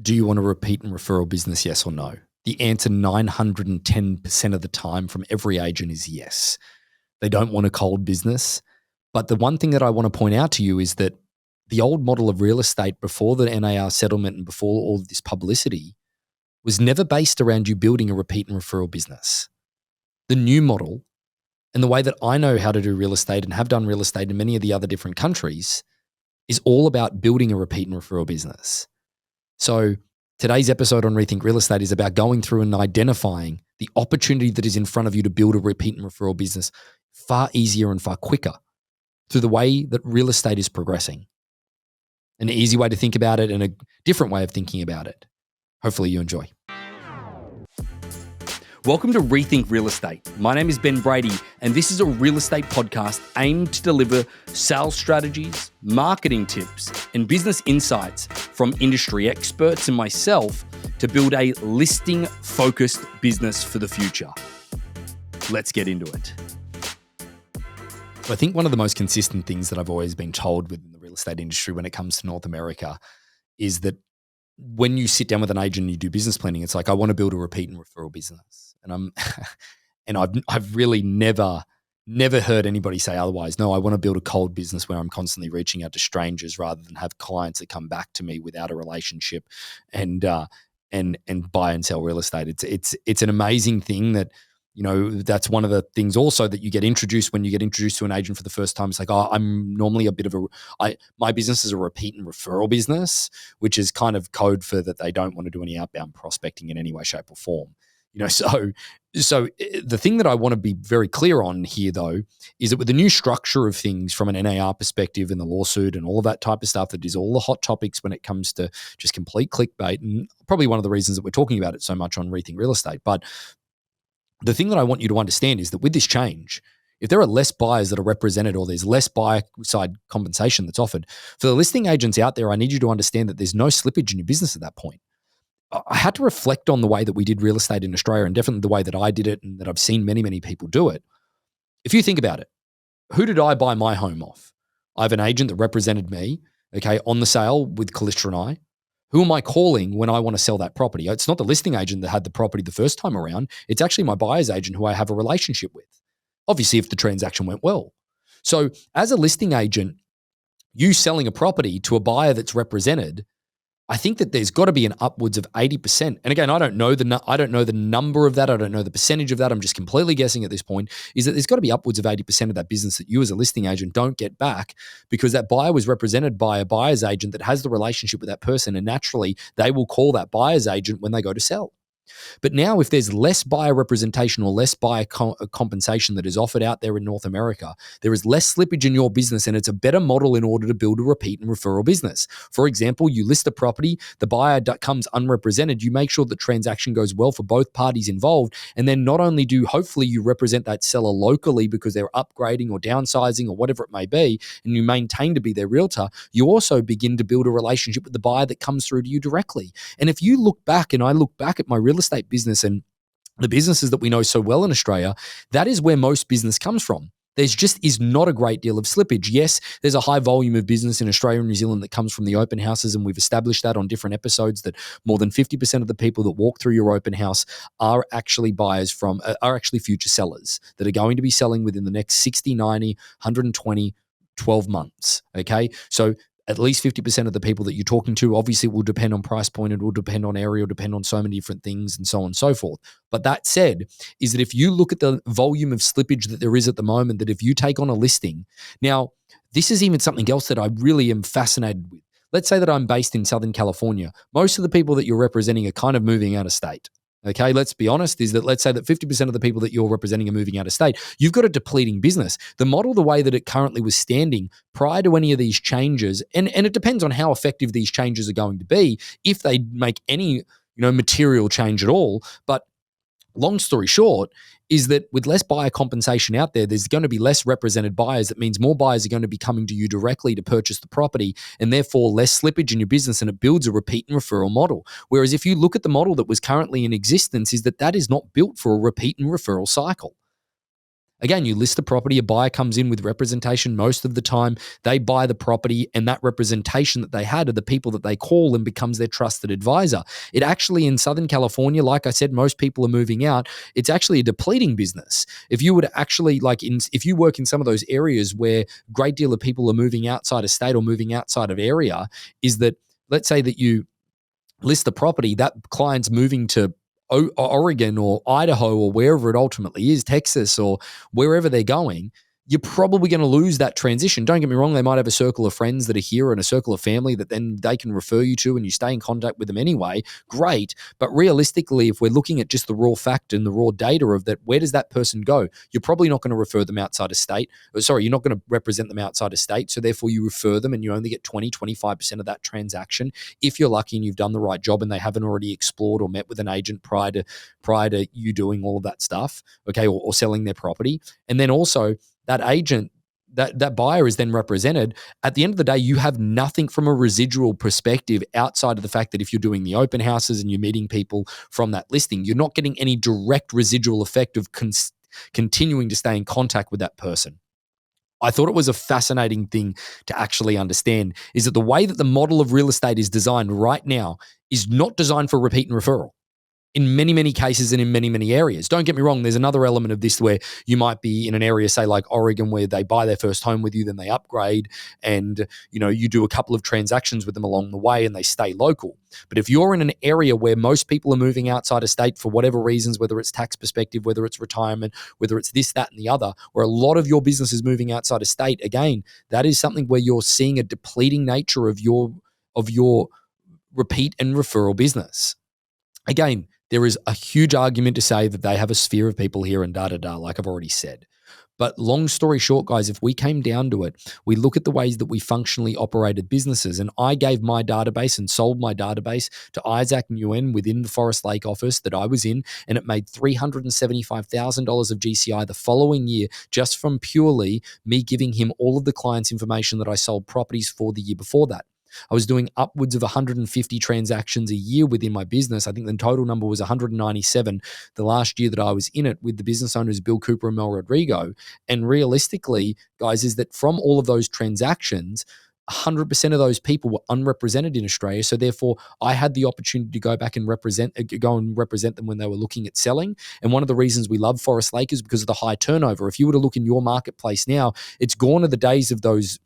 Do you want a repeat and referral business, yes or no? The answer 910% of the time from every agent is yes. They don't want a cold business. But the one thing that I want to point out to you is that the old model of real estate before the NAR settlement and before all of this publicity was never based around you building a repeat and referral business. The new model and the way that I know how to do real estate and have done real estate in many of the other different countries is all about building a repeat and referral business. So today's episode on Rethink Real Estate is about going through and identifying the opportunity that is in front of you to build a repeat and referral business far easier and far quicker through the way that real estate is progressing. An easy way to think about it and a different way of thinking about it. Hopefully you enjoy. Welcome to Rethink Real Estate. My name is Ben Brady, and this is a real estate podcast aimed to deliver sales strategies, marketing tips, and business insights from industry experts and myself to build a listing-focused business for the future. Let's get into it. I think one of the most consistent things that I've always been told within the real estate industry when it comes to North America is that when you sit down with an agent and you do business planning, it's like, I want to build a repeat and referral business. And I've really never heard anybody say otherwise. No, I want to build a cold business where I'm constantly reaching out to strangers rather than have clients that come back to me without a relationship and buy and sell real estate. It's an amazing thing that, you know, that's one of the things also that you get introduced when you get introduced to an agent for the first time. It's like, oh, I'm normally my business is a repeat and referral business, which is kind of code for that they don't want to do any outbound prospecting in any way, shape or form. You know, so the thing that I want to be very clear on here, though, is that with the new structure of things from an NAR perspective and the lawsuit and all of that type of stuff, that is all the hot topics when it comes to just complete clickbait, and probably one of the reasons that we're talking about it so much on Rethink Real Estate. But the thing that I want you to understand is that with this change, if there are less buyers that are represented or there's less buyer side compensation that's offered, for the listing agents out there, I need you to understand that there's no slippage in your business at that point. I had to reflect on the way that we did real estate in Australia and definitely the way that I did it and that I've seen many, many people do it. If you think about it, who did I buy my home off? I have an agent that represented me, okay, on the sale with Callistra and I. Who am I calling when I want to sell that property? It's not the listing agent that had the property the first time around. It's actually my buyer's agent who I have a relationship with. Obviously, if the transaction went well. So as a listing agent, you selling a property to a buyer that's represented, I think that there's got to be an upwards of 80%. And again, I don't know the number of that. I don't know the percentage of that. I'm just completely guessing at this point, is that there's got to be upwards of 80% of that business that you as a listing agent don't get back because that buyer was represented by a buyer's agent that has the relationship with that person. And naturally, they will call that buyer's agent when they go to sell. But now if there's less buyer representation or less buyer compensation that is offered out there in North America, there is less slippage in your business and it's a better model in order to build a repeat and referral business. For example, you list a property, the buyer comes unrepresented, you make sure the transaction goes well for both parties involved, and then not only do hopefully you represent that seller locally because they're upgrading or downsizing or whatever it may be, and you maintain to be their realtor, you also begin to build a relationship with the buyer that comes through to you directly. And if you look back, and I look back at my real estate business and the businesses that we know so well in Australia, that is where most business comes from. There's just is not a great deal of slippage. Yes, there's a high volume of business in Australia and New Zealand that comes from the open houses, and we've established that on different episodes that more than 50% of the people that walk through your open house are actually are actually future sellers that are going to be selling within the next 60, 90, 120, 12 months, okay? So at least 50% of the people that you're talking to, obviously it will depend on price point, it will depend on area, it will depend on so many different things and so on and so forth. But that said, is that if you look at the volume of slippage that there is at the moment, that if you take on a listing, now this is even something else that I really am fascinated with. Let's say that I'm based in Southern California. Most of the people that you're representing are kind of moving out of state. Okay, let's be honest, is that let's say that 50% of the people that you're representing are moving out of state. You've got a depleting business. The model, the way that it currently was standing prior to any of these changes, and it depends on how effective these changes are going to be, if they make any, material change at all. But long story short is that with less buyer compensation out there, there's going to be less represented buyers. That means more buyers are going to be coming to you directly to purchase the property, and therefore less slippage in your business, and it builds a repeat and referral model. Whereas if you look at the model that was currently in existence, is that is not built for a repeat and referral cycle. Again, you list the property, a buyer comes in with representation. Most of the time, they buy the property, and that representation that they had are the people that they call and becomes their trusted advisor. It actually, in Southern California, like I said, most people are moving out. It's actually a depleting business. If you would actually, if you work in some of those areas where a great deal of people are moving outside of state or moving outside of area, is that, let's say that you list the property, that client's moving to Oregon or Idaho or wherever it ultimately is, Texas or wherever they're going, you're probably going to lose that transition. Don't get me wrong, they might have a circle of friends that are here and a circle of family that then they can refer you to and you stay in contact with them anyway. Great. But realistically, if we're looking at just the raw fact and the raw data of that, where does that person go? You're probably not going to refer them outside of state. Sorry, you're not going to represent them outside of state. So therefore you refer them and you only get 20, 25% of that transaction. If you're lucky and you've done the right job and they haven't already explored or met with an agent prior to you doing all of that stuff, okay, or selling their property. And then also, that agent, that buyer is then represented. At the end of the day, you have nothing from a residual perspective outside of the fact that if you're doing the open houses and you're meeting people from that listing, you're not getting any direct residual effect of continuing to stay in contact with that person. I thought it was a fascinating thing to actually understand, is that the way that the model of real estate is designed right now is not designed for repeat and referral in many, many cases and in many, many areas. Don't get me wrong, there's another element of this where you might be in an area, say like Oregon, where they buy their first home with you, then they upgrade and you do a couple of transactions with them along the way and they stay local. But if you're in an area where most people are moving outside of state for whatever reasons, whether it's tax perspective, whether it's retirement, whether it's this, that, and the other, where a lot of your business is moving outside of state, again, that is something where you're seeing a depleting nature of your repeat and referral business. Again, there is a huge argument to say that they have a sphere of people here and da-da-da, like I've already said. But long story short, guys, if we came down to it, we look at the ways that we functionally operated businesses. And I gave my database and sold my database to Isaac Nguyen within the Forest Lake office that I was in, and it made $375,000 of GCI the following year just from purely me giving him all of the client's information that I sold properties for the year before that. I was doing upwards of 150 transactions a year within my business. I think the total number was 197 the last year that I was in it with the business owners, Bill Cooper and Mel Rodrigo. And realistically, guys, is that from all of those transactions, 100% of those people were unrepresented in Australia. So therefore, I had the opportunity to go back and represent them when they were looking at selling. And one of the reasons we love Forest Lake is because of the high turnover. If you were to look in your marketplace now, it's gone are the days of those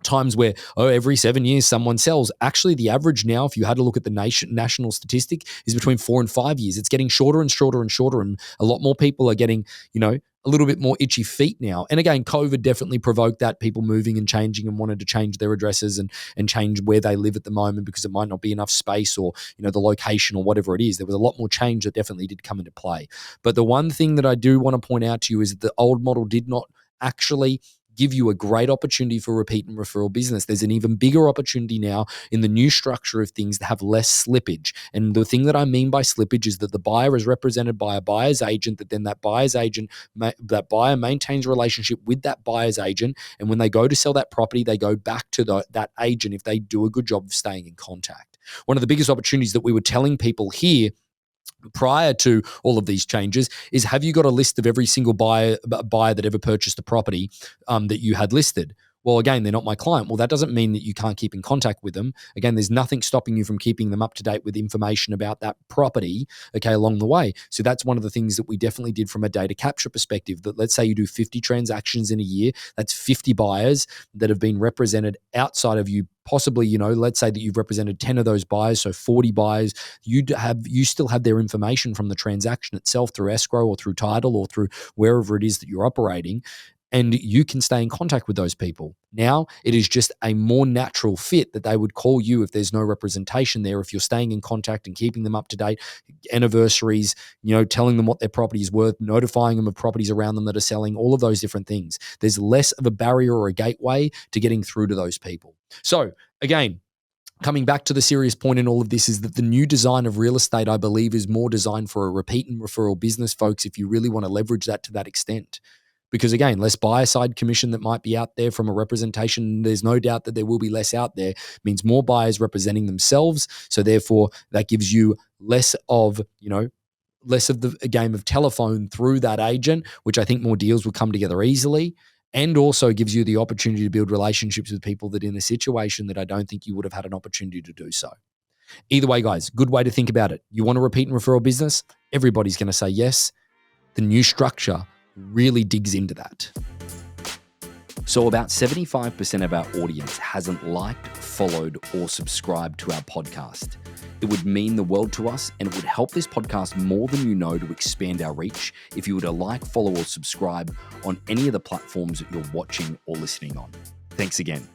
times where, every 7 years someone sells. Actually, the average now, if you had to look at the national statistic, is between 4 and 5 years. It's getting shorter and shorter and shorter, and a lot more people are getting, a little bit more itchy feet now. And again, COVID definitely provoked that, people moving and changing and wanted to change their addresses and change where they live at the moment because it might not be enough space or, the location or whatever it is. There was a lot more change that definitely did come into play. But the one thing that I do want to point out to you is that the old model did not actually give you a great opportunity for repeat and referral business. There's an even bigger opportunity now in the new structure of things to have less slippage. And the thing that I mean by slippage is that the buyer is represented by a buyer's agent, that then that buyer maintains a relationship with that buyer's agent. And when they go to sell that property, they go back to that agent if they do a good job of staying in contact. One of the biggest opportunities that we were telling people here prior to all of these changes is, have you got a list of every single buyer that ever purchased a property that you had listed? Well, again, they're not my client. Well, that doesn't mean that you can't keep in contact with them. Again, there's nothing stopping you from keeping them up to date with information about that property, okay, along the way. So that's one of the things that we definitely did from a data capture perspective, that let's say you do 50 transactions in a year, that's 50 buyers that have been represented outside of you. Possibly, let's say that you've represented 10 of those buyers, so 40 buyers, you still have their information from the transaction itself through escrow or through title or through wherever it is that you're operating. And you can stay in contact with those people. Now, it is just a more natural fit that they would call you if there's no representation there, if you're staying in contact and keeping them up to date, anniversaries, telling them what their property is worth, notifying them of properties around them that are selling, all of those different things. There's less of a barrier or a gateway to getting through to those people. So, again, coming back to the serious point in all of this is that the new design of real estate, I believe, is more designed for a repeat and referral business, folks, if you really want to leverage that to that extent. Because again, less buyer side commission that might be out there from a representation. There's no doubt that there will be less out there. It means more buyers representing themselves. So therefore, that gives you less of, less of a game of telephone through that agent, which I think more deals will come together easily, and also gives you the opportunity to build relationships with people that in a situation that I don't think you would have had an opportunity to do so. Either way, guys, good way to think about it. You want a repeat and referral business? Everybody's going to say yes. The new structure really digs into that. So about 75% of our audience hasn't liked, followed, or subscribed to our podcast. It would mean the world to us, and it would help this podcast more than you know to expand our reach if you were to like, follow, or subscribe on any of the platforms that you're watching or listening on. Thanks again.